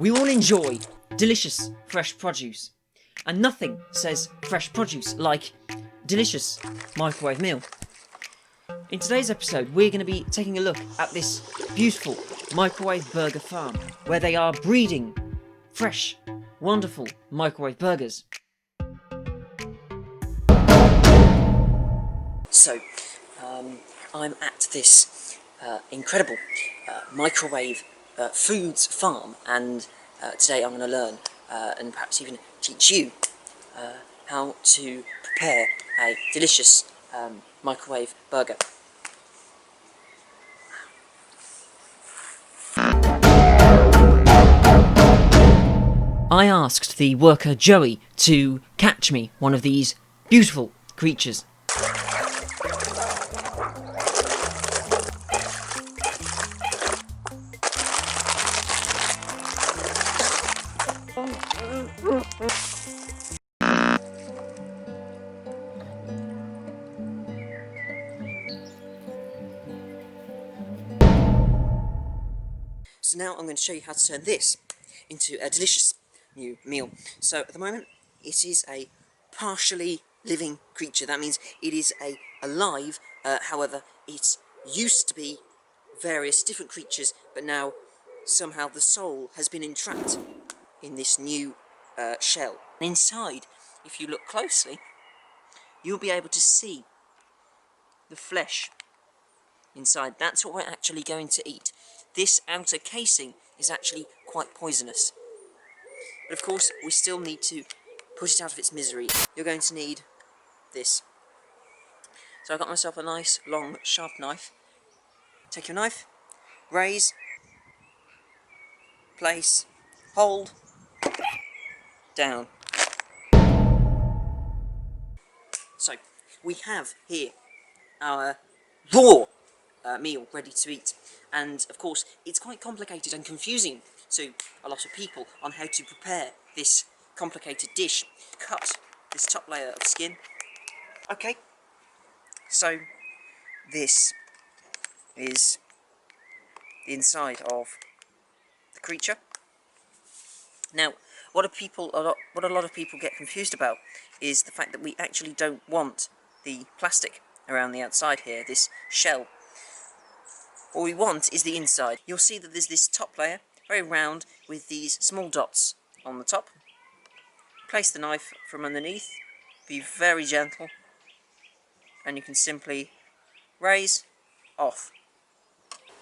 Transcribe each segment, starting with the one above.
We all enjoy delicious fresh produce, and nothing says fresh produce like delicious microwave meal. In today's episode, we're going to be taking a look at this beautiful microwave burger farm, where they are breeding fresh, wonderful microwave burgers. So, I'm at this incredible microwave foods farm, and today I'm going to learn and perhaps even teach you how to prepare a delicious microwave burger. I asked the worker Joey to catch me one of these beautiful creatures. So now I'm going to show you how to turn this into a delicious new meal. So at the moment it is a partially living creature. That means it is alive, however it used to be various different creatures, but now somehow the soul has been entrapped in this new shell. Inside, if you look closely, you'll be able to see the flesh inside. That's what we're actually going to eat. This outer casing is actually quite poisonous. But of course, we still need to put it out of its misery. You're going to need this. So I got myself a nice, long, sharp knife. Take your knife, raise, place, hold, down. So, we have here our raw meal ready to eat, and of course it's quite complicated and confusing to a lot of people on how to prepare this complicated dish. Cut this top layer of skin. Okay, so this is the inside of the creature. Now, what a lot of people get confused about is the fact that we actually don't want the plastic around the outside here, this shell. What we want is the inside. You'll see that there's this top layer, very round, with these small dots on the top. Place the knife from underneath, be very gentle, and you can simply raise, off.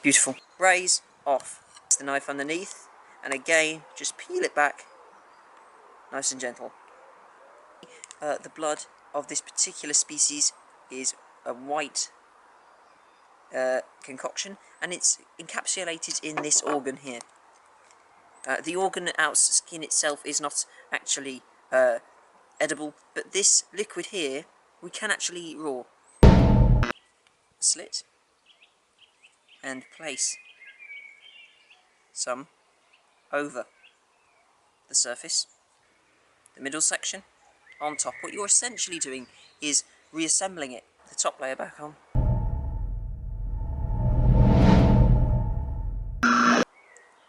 Beautiful. Raise, off. Place the knife underneath, and again, just peel it back, nice and gentle. The blood of this particular species is a white concoction, and it's encapsulated in this organ here. The organ out skin itself is not actually edible, but this liquid here we can actually eat raw. Slit and place some over the surface, the middle section on top. What you're essentially doing is reassembling it, the top layer back on.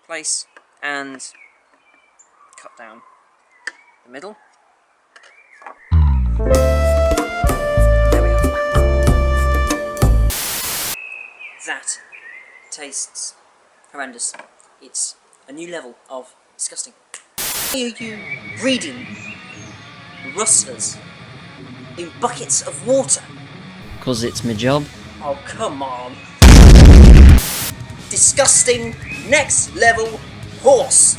Place and cut down the middle. There we are. That tastes horrendous. It's a new level of disgusting. Why are you breeding rustlers in buckets of water? 'Cause it's my job. Oh, come on. Disgusting, next level horse.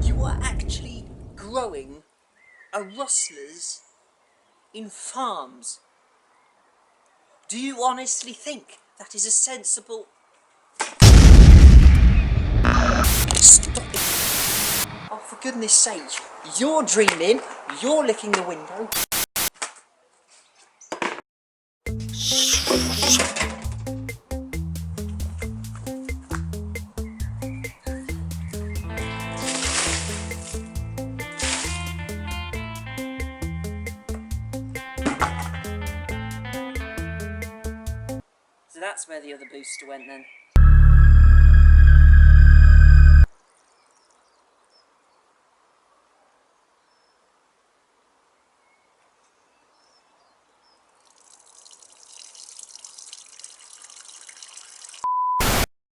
You are actually growing rustlers in farms. Do you honestly think that is a sensible... Stop it. Oh, for goodness sake. You're dreaming, you're licking the window. that's where the other booster went then.